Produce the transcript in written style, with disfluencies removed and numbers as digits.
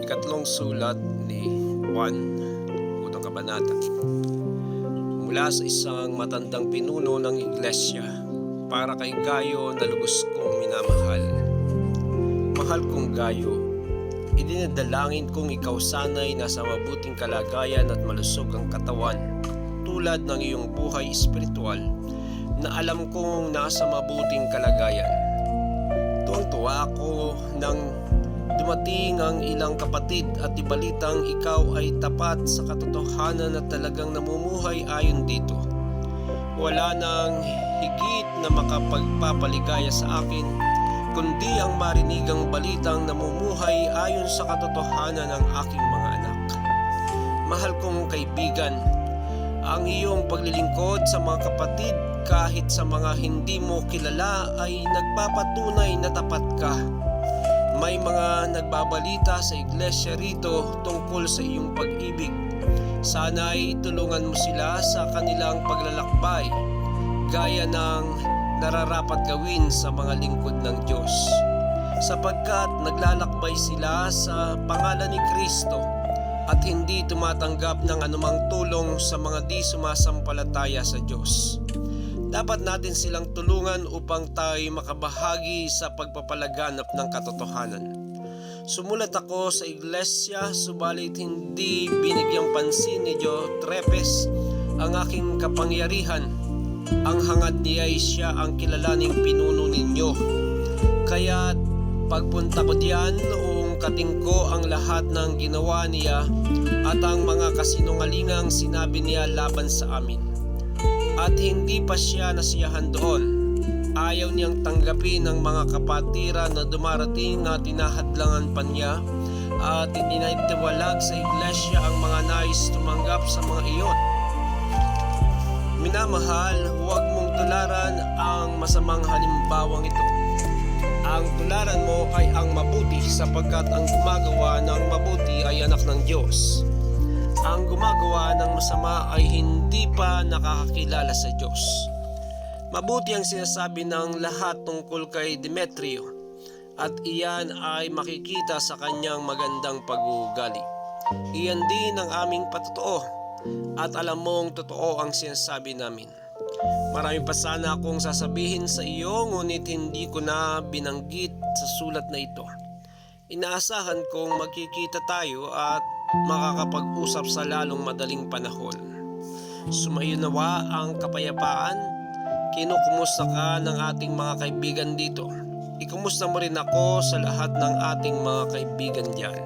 Ikatlong sulat ni Juan, unang kabanata. Mula sa isang matandang pinuno ng iglesia, para kay Gayo na lubos kong minamahal. Mahal kong Gayo, idinadalangin kong ikaw sana'y nasa mabuting kalagayan at malusog ang katawan, tulad ng iyong buhay espiritual na alam kong nasa mabuting kalagayan. Tuwang-tuwa ako nang dumating ang ilang kapatid at ibalitang ikaw ay tapat sa katotohanan na talagang namumuhay ayon dito. Wala nang higit na makapagpapaligaya sa akin, kundi ang marinigang balitang namumuhay ayon sa katotohanan ng aking mga anak. Mahal kong kaibigan, ang iyong paglilingkod sa mga kapatid kahit sa mga hindi mo kilala ay nagpapatunay na tapat ka. May mga nagbabalita sa iglesia rito tungkol sa iyong pag-ibig. Sana ay tulungan mo sila sa kanilang paglalakbay, gaya ng nararapat gawin sa mga lingkod ng Diyos. Sapagkat naglalakbay sila sa pangalan ni Kristo at hindi tumatanggap ng anumang tulong sa mga di sumasampalataya sa Diyos. Dapat natin silang tulungan upang tayo makabahagi sa pagpapalaganap ng katotohanan. Sumulat ako sa iglesia, subalit hindi binigyang pansin ni Diotrepes ang aking kapangyarihan. Ang hangad niya ay siya ang kilalaning pinuno ninyo. Kaya pagpunta ko diyan, uungkatin ko ang lahat ng ginawa niya at ang mga kasinungalingang sinabi niya laban sa amin. At hindi pa siya nasiyahan doon. Ayaw niyang tanggapin ng mga kapatiran na dumarating na tinahadlangan pa niya at itinitiwalag sa iglesia ang mga nais tumanggap sa mga iyon. Minamahal, huwag mong tularan ang masamang halimbawang ito. Ang tularan mo ay ang mabuti sapagkat ang gumagawa ng mabuti ay anak ng Diyos. Ang gumagawa ng masama ay hindi pa nakakakilala sa Diyos. Mabuti ang sinasabi ng lahat tungkol kay Demetrio at iyan ay makikita sa kanyang magandang pag-uugali. Iyan din ang aming patotoo at alam mong totoo ang sinasabi namin. Marami pa sana akong sasabihin sa iyo, ngunit hindi ko na binanggit sa sulat na ito. Inaasahan kong magkikita tayo at makakapag-usap sa lalong madaling panahon. Sumayo nawa ang kapayapaan. Kinukumusta ka ng ating mga kaibigan dito. Ikumusta mo rin ako sa lahat ng ating mga kaibigan diyan.